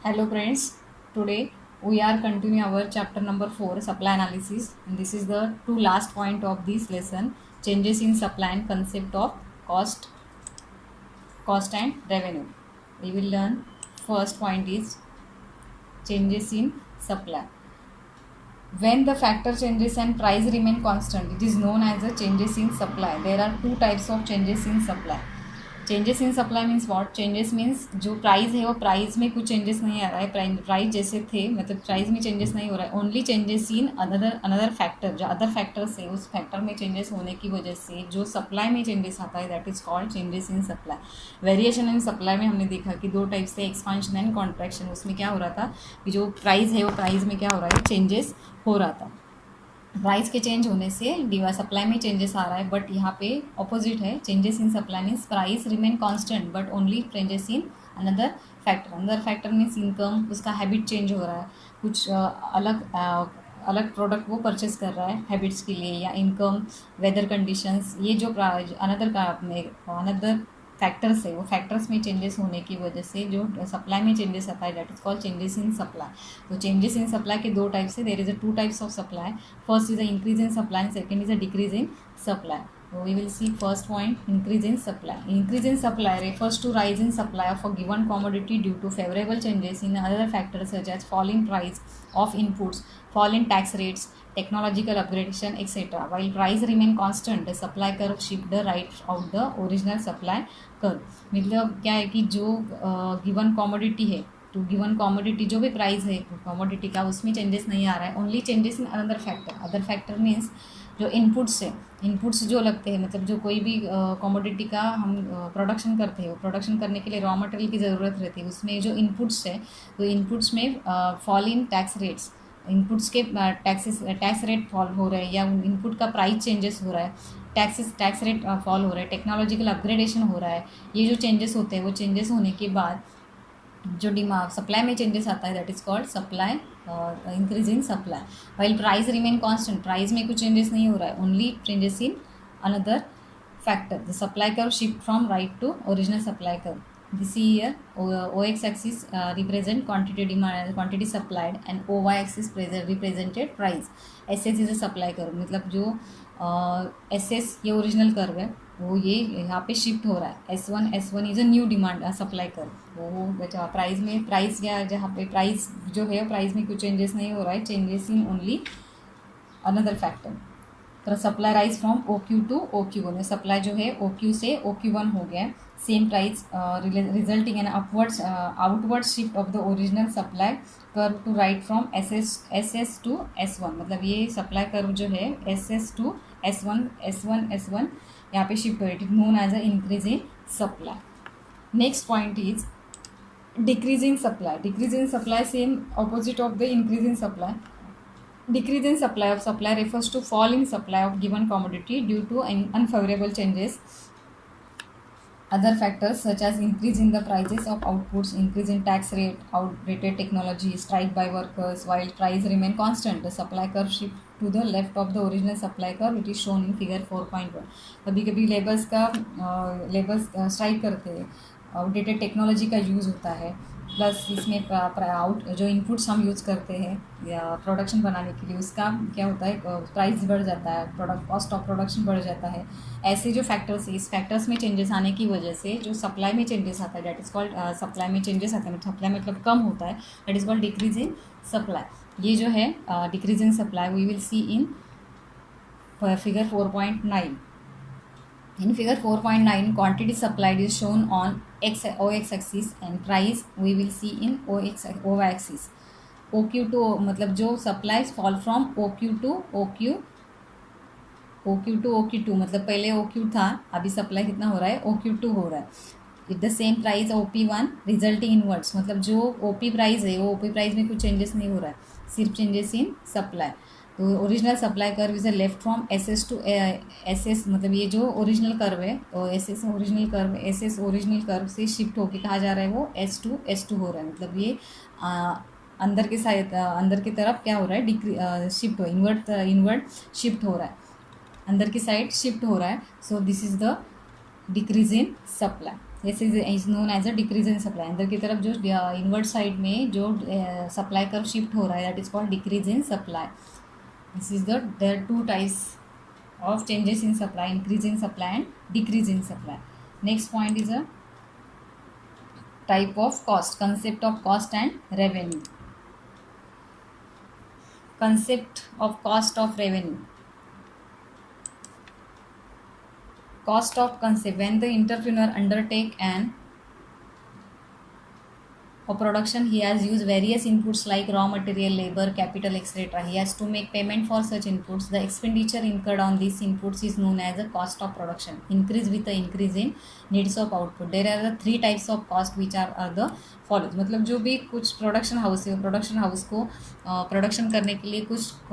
Hello friends, today we are continuing our chapter number 4 supply analysis, and this is the two last point of this lesson, changes in supply and concept of cost and revenue. We will learn first point is changes in supply. When the factor changes and price remain constant, it is known as the changes in supply. There are two types of changes in supply. Changes in supply means what, changes means जो price है वो price में कुछ changes नहीं आ रहा है, price जैसे थे मतलब प्राइस में चेंजेस नहीं हो रहा है, only changes in another factor, जो अदर फैक्टर्स है उस फैक्टर में चेंजेस होने की वजह से जो सप्लाई में चेंजेस आता है that is called changes in supply. Variation in supply में हमने देखा कि दो टाइप से, एक्सपांशन एंड कॉन्ट्रैक्शन. उसमें क्या हो रहा था कि जो प्राइस है वो प्राइस में क्या हो रहा है, चेंजेस हो रहा था. प्राइस के चेंज होने से सप्लाई में चेंजेस आ रहा है, बट यहाँ पे ऑपोजिट है. Changes in supply means price remain constant but only changes in another factor means income, उसका हैबिट चेंज हो रहा है, कुछ अलग प्रोडक्ट वो परचेस कर रहा है हैबिट्स के लिए, या इनकम, वेदर कंडीशंस, ये जो अनदर फैक्टर्स है वो फैक्टर्स में चेंजेस होने की वजह से जो सप्लाई में चेंजेस आता है that is called changes in supply. तो चेंजेस इन सप्लाई के दो टाइप्स है. There is a two types of supply. First is a increase in supply and second is a decrease in supply. So we will see first point, increase in supply. Increase in supply refers to rise in supply of a given commodity due to favorable changes in other factors such as fall in price of inputs, fall in tax rates, technological upgradation, etc. While price remain constant, the supply curve shift the right of the original supply curve. मतलब क्या है कि जो given commodity है, तो given commodity जो भी price है कॉमोडिटी का उसमें चेंजेस नहीं आ रहा है, only changes in another factor. Other factor means जो इनपुट्स है, इनपुट्स जो लगते हैं, मतलब जो कोई भी कॉमोडिटी का हम प्रोडक्शन करते हैं, वो प्रोडक्शन करने के लिए रॉ मटेरियल की ज़रूरत रहती है, उसमें जो इनपुट्स है तो इनपुट्स में fall in tax rates, inputs के टैक्स रेट फॉल हो रहे हैं, या इनपुट का प्राइस चेंजेस हो रहा है, टैक्स रेट फॉल हो रहा है, टेक्नोलॉजिकल अपग्रेडेशन हो रहा है. ये जो चेंजेस होते हैं वो चेंजेस होने के बाद जो डिमांड सप्लाई में चेंजेस आता है that is called supply, increase in supply. While price remain constant, price में कुछ चेंजेस नहीं हो रहा है, only changes in another factor. The supply curve shift from right to original supply curve. This year OX axis represent quantity demand, quantity supplied, and OY axis represented price. SS is a supply curve, मतलब जो SS ये original curve है वो ये यहाँ पे shift हो रहा है. S1 is a new demand supply curve. वो प्राइस में प्राइस या जहाँ पे प्राइस जो है प्राइस में कुछ चेंजेस नहीं हो रहा है, changes in only another factor. तो supply rise from OQ to OQ1, supply जो है OQ से OQ1 हो गया. Same price resulting in upwards outward shift of the original supply curve to right from SS to S1. मतलब ये supply curve जो है SS टू S1 यहाँ पे शिफ्ट हो रही है, known as a increase in supply. Next point is decrease in supply. Decrease in supply, same opposite of the increase in supply. Decrease in supply of supply refers to fall in supply of given commodity due to unfavorable changes other factors such as increase in the prices of outputs, increase in tax rate, outdated technology, strike by workers. While price remain constant, the supply curve shift to the left of the original supply curve. It is shown in figure 4.1. कभी कभी labours strike करते हैं, outdated technology का use होता है, plus इसमें जो inputs हम यूज़ करते हैं या प्रोडक्शन बनाने के लिए उसका क्या होता है, प्राइस बढ़ जाता है, प्रोडक्ट कॉस्ट ऑफ प्रोडक्शन बढ़ जाता है. ऐसे जो फैक्टर्स है, इस फैक्टर्स में चेंजेस आने की वजह से जो सप्लाई में चेंजेस आता है दैट इज़ कॉल्ड सप्लाई में चेंजेस आता है, सप्लाई मतलब कम होता है, that is called decrease in supply. ये जो है decrease in supply we will see in figure 4.9. In figure 4.9, quantity supplied is shown on OX axis and price we will see in OY axis. OQ to मतलब जो supplies fall from OQ to OQ2, मतलब पहले OQ था, अभी supply कितना हो रहा है, OQ2 हो रहा है. With the same price OP1 resulting inwards, मतलब जो OP प्राइस है वो OP प्राइस में कुछ चेंजेस नहीं हो रहा है, सिर्फ चेंजेस इन सप्लाई. तो original supply curve is a left from SS to SS, मतलब ये जो ओरिजिनल कर्व है तो SS original curve, SS original curve से शिफ्ट होके कहा जा रहा है वो S2 हो रहा है. मतलब ये अंदर के साइड, अंदर की तरफ क्या हो रहा है, शिफ्ट हो, इनवर्ड शिफ्ट हो रहा है, अंदर की साइड शिफ्ट हो रहा है. So this is the decrease in supply. This is known as a decrease in supply. अंदर की तरफ जो इनवर्ट साइड में जो सप्लाई कर्व शिफ्ट हो रहा है that is called decrease in supply. This is the there are two types of changes in supply, increase in supply and decrease in supply. Next point is a type of cost, concept of cost and revenue. Concept of cost of revenue. Cost of concept, when the entrepreneur undertake an for production he has used various inputs like raw material, labor, capital, etc. He has to make payment for such inputs. The expenditure incurred on these inputs is known as the cost of production. Increase with the increase in needs of output. There are the three types of cost which are the follows. मतलब जो भी कुछ production house है, production house को production करने के लिए कुछ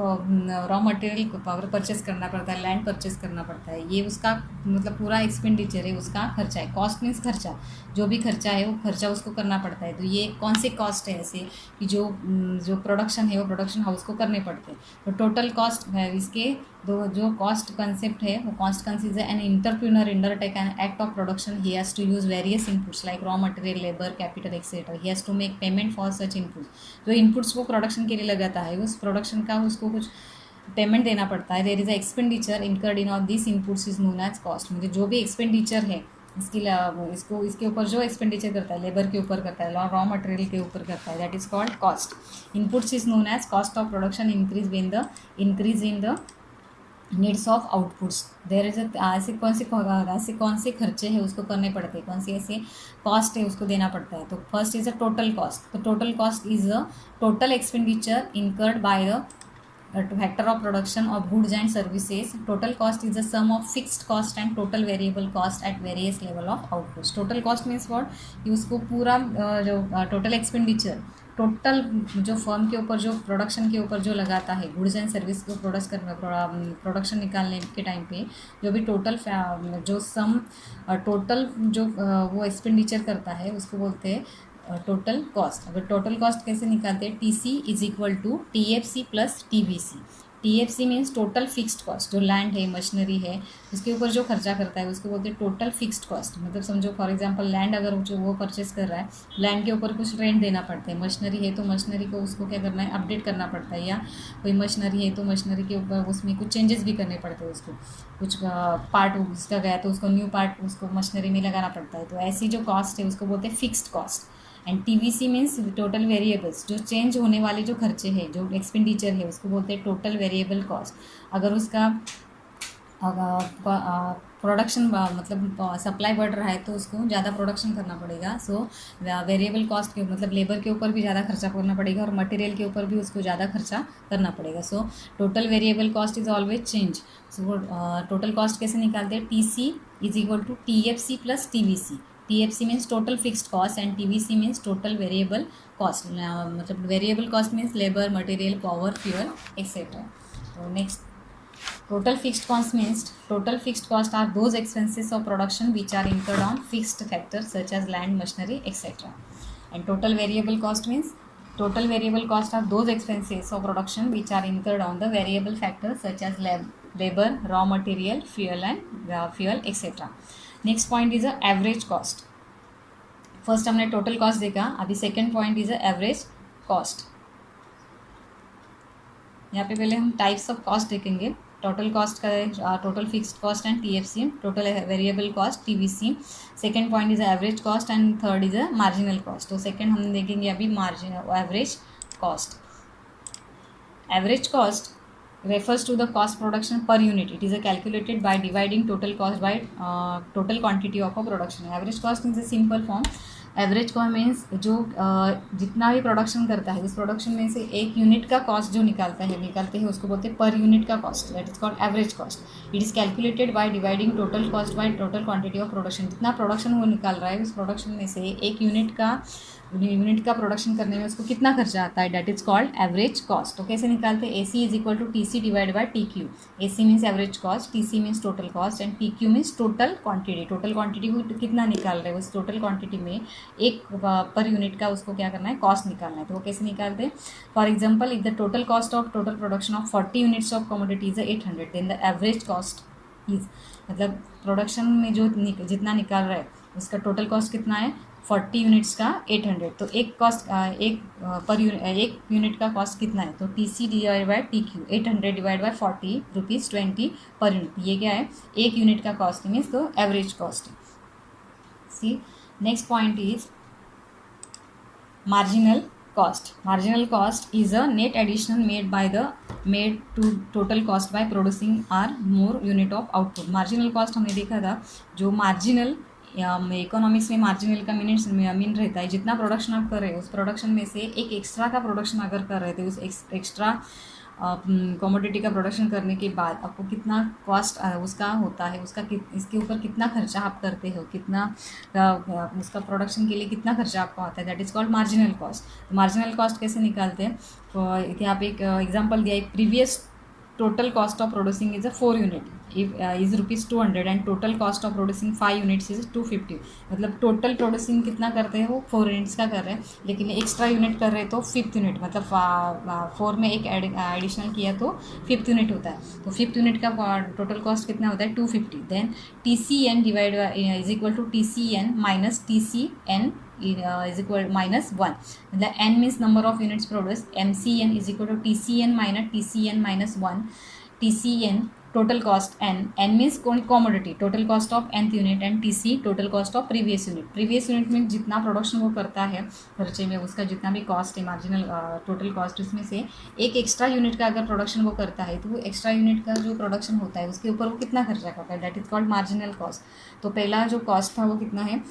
रॉ मटेरियल पावर परचेस करना पड़ता है, लैंड परचेस करना पड़ता है, ये उसका मतलब पूरा एक्सपेंडिचर है, उसका खर्चा है। कॉस्ट मीन्स खर्चा, जो भी खर्चा है वो खर्चा उसको करना पड़ता है। तो ये कौन से कॉस्ट है ऐसे कि जो प्रोडक्शन है वो प्रोडक्शन हाउस को करने पड़ते हैं। तो टोटल कॉस्ट है इसके दो जो कॉस्ट कंसेप्ट है वो cost consist an entrepreneur undertake an act of production he has to use various inputs like raw material, labour, capital etcetera. He has to make payment for such inputs. जो inputs वो production के लिए लगाता है उस production का उसको कुछ पेमेंट देना पड़ता है। There is a expenditure incurred in all this inputs is known as cost. मतलब जो भी एक्सपेंडिचर है इसके ऊपर जो एक्सपेंडिचर करता है, लेबर के ऊपर करता है, रॉ मटेरियल के ऊपर करता है, that is called cost. Inputs is known as cost of production increase in the needs of outputs. There is ऐसे कौन से खर्चे हैं उसको करने पड़ते हैं, कौन सी ऐसे कॉस्ट है उसको देना पड़ता है। तो first is a total cost. तो total cost is a total expenditure incurred by the factor of production of goods and services. Total cost is the sum of fixed cost and total variable cost at various level of outputs. Total cost means what कि उसको पूरा जो total expenditure total जो firm के ऊपर जो production के ऊपर जो लगाता है गुड्स एंड सर्विस को प्रोडक्शन निकालने के टाइम पे जो भी टोटल जो सम टोटल जो वो एक्सपेंडिचर करता है उसको बोलते हैं टोटल कॉस्ट। अगर टोटल कॉस्ट कैसे निकालते हैं, T C is equal to T F C plus T V C. T F C means total fixed cost, जो लैंड है, मशीनरी है, उसके ऊपर जो खर्चा करता है उसको बोलते हैं टोटल फिक्स्ड कॉस्ट। मतलब समझो फॉर एग्जांपल लैंड अगर जो वो परचेस कर रहा है, लैंड के ऊपर कुछ रेंट देना पड़ता है। मशीनरी है तो मशीनरी को उसको क्या करना है, अपडेट करना पड़ता है, या कोई मशीनरी है तो मशीनरी के ऊपर उसमें कुछ चेंजेस भी करने पड़ते हैं, उसको कुछ पार्ट उसका गया तो उसको न्यू पार्ट उसको मशीनरी में लगाना पड़ता है। तो ऐसी जो कॉस्ट है उसको बोलते हैं fixed cost. And TVC means total variables, जो चेंज होने वाले जो खर्चे हैं, जो एक्सपेंडिचर है उसको बोलते हैं टोटल वेरिएबल कॉस्ट। अगर उसका प्रोडक्शन मतलब सप्लाई बढ़ रहा है तो उसको ज़्यादा प्रोडक्शन करना पड़ेगा। सो वेरिएबल कॉस्ट के मतलब लेबर के ऊपर भी ज़्यादा खर्चा करना पड़ेगा और मटेरियल के ऊपर भी उसको ज़्यादा खर्चा करना पड़ेगा। So total variable cost is always change. So total cost कैसे निकालते हैं, T C is equal to T F C plus T V C. TFC means total fixed cost and TVC means total variable cost. मतलब variable cost means labor, material, power, fuel, etc. So next, total fixed cost means total fixed cost are those expenses of production which are incurred on fixed factors such as land, machinery, etc. And total variable cost means total variable cost are those expenses of production which are incurred on the variable factors such as labor, raw material, fuel, etc. Next point is a average cost. First हमने total cost देखा, अभी second point is a average cost. यहाँ पे पहले हम types of cost देखेंगे। Total cost का है total fixed cost and TFC, total variable cost TVC. Second point is average cost and third is a marginal cost. तो second हम देखेंगे अभी average cost. Average cost refers to the cost production per unit. It is calculated by dividing total cost by total quantity of a production. Average cost in the simple form, average cost means जो जितना भी production करता है उस production में से एक unit का कॉस्ट जो निकालते हैं उसको बोलते हैं पर यूनिट का cost, that is called average cost. It is calculated by dividing total cost by total quantity of production. जितना प्रोडक्शन वो निकाल रहा है उस प्रोडक्शन में से एक यूनिट का प्रोडक्शन करने में उसको कितना खर्चा आता है, that is called average cost. तो कैसे निकालते हैं, AC is equal to TC divide by TQ। AC means average cost, TC means total cost and TQ means total quantity. Total quantity को कितना निकाल रहे हैं उस टोटल क्वांटिटी में एक पर यूनिट का उसको क्या करना है, कॉस्ट निकालना है। तो वो कैसे निकालते हैं, for example if the total cost of total production of 40 units of commodity is 800, then the average cost is मतलब प्रोडक्शन में जो जितना निकाल रहा है उसका टोटल कॉस्ट कितना है 40 यूनिट्स का 800, तो एक कॉस्ट एक यूनिट का कॉस्ट कितना है, तो T C divide by T Q 800 divide by 40 rupees 20 per unit, ये क्या है एक यूनिट का कॉस्ट मीन्स तो average cost. See next point is marginal cost. Marginal cost is a net addition made to total cost by producing or more unit of output. marginal cost हमने देखा था, जो marginal इकोनॉमिक्स में marginal का mean रहता है जितना production आप कर रहे हो उस प्रोडक्शन में से एक एक्स्ट्रा का प्रोडक्शन अगर कर रहे थे, उस एक्स्ट्रा कमोडिटी का प्रोडक्शन करने के बाद आपको कितना कॉस्ट उसका होता है, उसका इसके ऊपर कितना खर्चा आप करते हो, कितना उसका प्रोडक्शन के लिए कितना खर्चा आपका होता है, that is called marginal cost. Marginal cost कैसे निकालते हैं, तो यहाँ पे एक एग्जांपल दिया है, previous total cost of producing is a 4 unit is rupees 200 and total cost of producing 5 units is 250। मतलब टोटल प्रोड्यूसिंग कितना करते हैं वो 4 यूनिट्स का कर रहे हैं, लेकिन एक्स्ट्रा यूनिट कर रहे हैं तो 5th यूनिट, मतलब 4 में एक एडिशनल किया तो 5th यूनिट होता है, तो 5th यूनिट का टोटल कॉस्ट कितना होता है 250। Then T C N divide is equal to T C N minus T C N is equal minus 1, मतलब n means number of units produced, mcn is equal to tcn minus tcn minus 1, tcn total cost n means commodity total cost of nth unit and tc total cost of previous unit में जितना production वो करता है खर्चे में उसका जितना भी कॉस्ट है मार्जिनल टोटल कॉस्ट, उसमें से एक एक्स्ट्रा यूनिट का अगर प्रोडक्शन वो करता है तो वो एक्स्ट्रा यूनिट का जो प्रोडक्शन होता है उसके ऊपर वो कितना खर्चा करता है, that is called marginal cost. तो पहला जो कॉस्ट था वो कितना है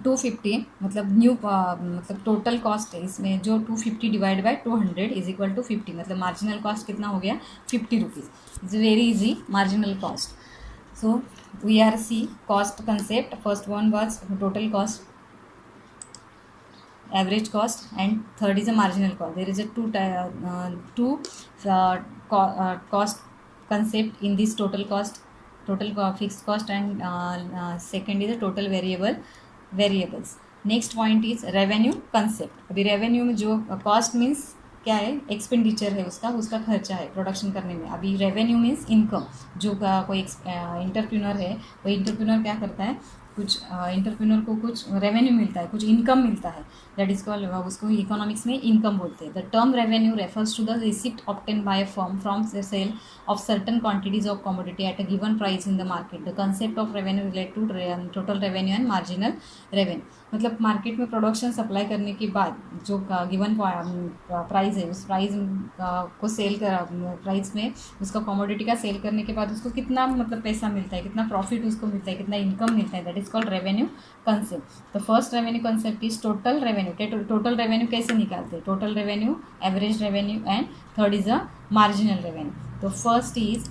250, मतलब मतलब टोटल कॉस्ट है इसमें जो 250 divide by 200 is equal to 50, मतलब मार्जिनल कॉस्ट कितना हो गया 50 rupees. It's very easy marginal cost. So we are see cost concept, first one was total cost, average cost, and third is a marginal cost. There is a two cost concept in this total cost, fixed cost, and second is a total variables. Next point is revenue concept. अभी revenue में जो cost means क्या है expenditure है उसका खर्चा है production करने में। अभी रेवेन्यू मीन्स इनकम, जो कोई इंटरप्रेन्योर है वो इंटरप्रेन्योर क्या करता है, कुछ इंटरप्रेन्योर को कुछ रेवेन्यू मिलता है, कुछ इनकम मिलता है, दैट इज कॉल्ड, उसको इकोनॉमिक्स में इनकम बोलते हैं। The term revenue refers to the receipt obtain by a firm from the sale of certain quantities of commodity at a given price in the market. The concept of revenue relate to total revenue and marginal revenue. मतलब market में production supply करने के बाद जो given price है उस price को cell कर प्राइस में उसका कमोडिटी का सेल करने के बाद उसको कितना मतलब पैसा मिलता है, कितना प्रॉफिट उसको मिलता है, कितना इनकम मिलता है, that is called revenue concept. The first revenue concept is total revenue. Total revenue कैसे निकालते हैं, total revenue, average revenue and third is a marginal revenue. तो first is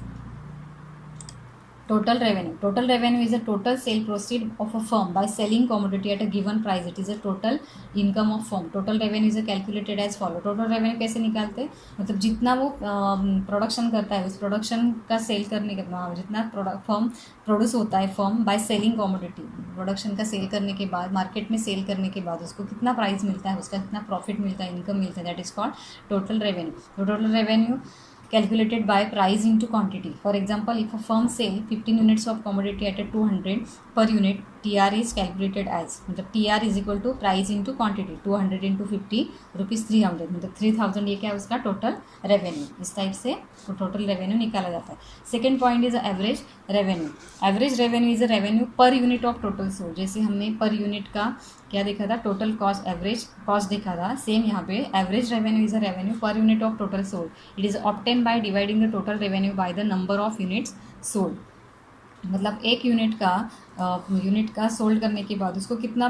total revenue. Total revenue is a total sale proceed of a firm by selling commodity at a given price. It is a total income of firm. Total revenue is calculated as follow. Total revenue कैसे निकालते हैं, मतलब जितना वो production करता है उस production का सेल करने के जितना फर्म प्रोड्यूस होता है firm by selling commodity, production का सेल करने के बाद मार्केट में सेल करने के बाद उसको कितना प्राइस मिलता है, उसका कितना प्रॉफिट मिलता है, इनकम मिलता है, that is called total revenue. तो total revenue calculated by price into quantity. For example, if a firm sell 15 units of commodity at a 200 per unit, TR is calculated as, मतलब TR is equal to price into quantity, 200 into 50 rupees 300, मतलब 3000 ये क्या है उसका total revenue. इस type से total revenue निकाला जाता है। Second point is average revenue. Average revenue is a revenue per unit of total sold. जैसे हमने पर यूनिट का क्या देखा था, टोटल कॉस्ट, एवरेज कॉस्ट देखा था, सेम यहाँ पे average revenue is a revenue per unit of total sold. It is obtain by dividing the total revenue by the number of units sold. मतलब एक यूनिट का सोल्ड करने के बाद उसको कितना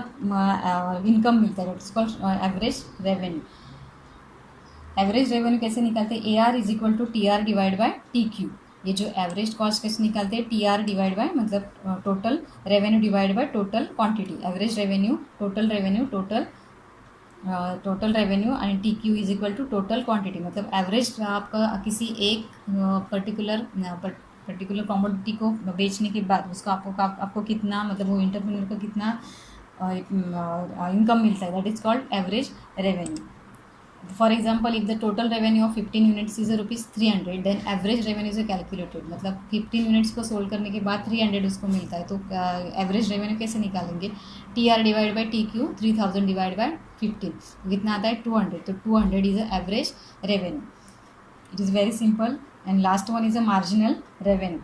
इनकम मिलता है, it's called average revenue. Average revenue कैसे निकालते हैं, A R is equal to T R divide by T Q. ये जो एवरेज कॉस्ट कैसे निकालते हैं, टी आर डिवाइड बाय मतलब total revenue divide by total quantity. Average revenue, total revenue and T Q is equal to total quantity. मतलब average आपका किसी एक पर्टिकुलर कमोडिटी को बेचने के बाद उसको आपको कितना मतलब वो इंटरप्रेन्योर को कितना इनकम मिलता है, that is called average revenue. For example if the total revenue of 15 units is ₹300 then average revenue is calculated, मतलब 15 यूनिट्स को सोल्व करने के बाद 300 उसको मिलता है, तो एवरेज रेवेन्यू कैसे निकालेंगे? TR divide by TQ, 3000 divide by 15 कितना आता है? 200, तो 200 is a average revenue. It is very simple. And last one is a marginal revenue.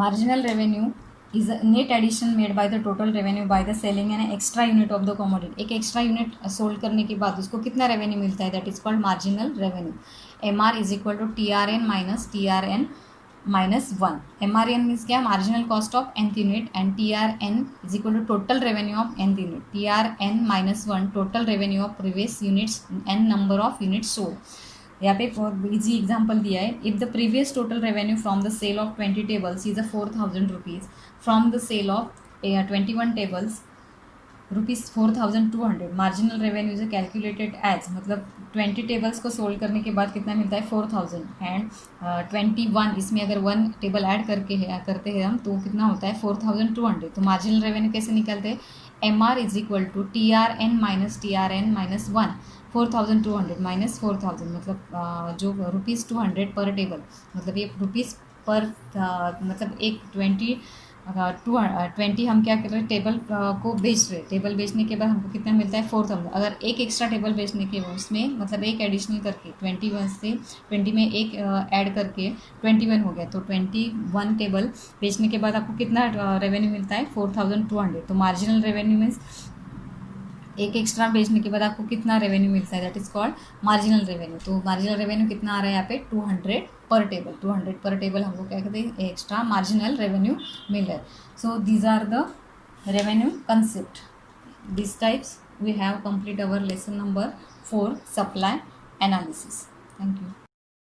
Marginal revenue is a net addition made by the total revenue by the selling an extra unit of the commodity. एक extra unit sold करने के बाद उसको कितना revenue मिलता है? That is called marginal revenue. MR is equal to TRN minus TRN minus 1. MRN means क्या? Marginal cost of nth unit, and TRN is equal to total revenue of nth unit. TRN minus 1 total revenue of previous units n number of units sold. यहाँ पे easy example दिया है. If the previous total revenue from the sale of 20 tables is a 4000 rupees, from the sale of 21 tables ₹4200. Marginal revenue is calculated as, मतलब 20 tables को sold करने के बाद कितना मिलता है? 4000. एंड 21 इसमें अगर 1 टेबल ऐड करते हैं हम, तो कितना होता है? 4200. तो मार्जिनल रेवेन्यू कैसे निकलते हैं? MR is equal to TRN minus TRN minus 1. 4200 minus 4000, मतलब जो ₹200 पर टेबल, मतलब ये रुपीज़ पर मतलब एक 20 हम क्या कर रहे हैं? टेबल को बेच रहे हैं. टेबल बेचने के बाद हमको कितना मिलता है? 4000. अगर एक एक्स्ट्रा टेबल बेचने के उसमें, मतलब एक एडिशनल करके 21 से 20 में एक ऐड करके 21 हो गया, तो 21 टेबल बेचने के बाद आपको कितना रेवेन्यू मिलता है? 4200. तो मार्जिनल रेवेन्यू मीन्स एक एक्स्ट्रा बेचने के बाद आपको कितना रेवेन्यू मिलता है? That is called marginal revenue. तो मार्जिनल रेवेन्यू कितना आ रहा है यहाँ पे? 200 पर टेबल. 200 पर टेबल हमको क्या कहते हैं? एक्स्ट्रा मार्जिनल रेवेन्यू मिल रहा है. So these are the revenue concept. This types we have complete our lesson number 4 supply analysis. Thank you.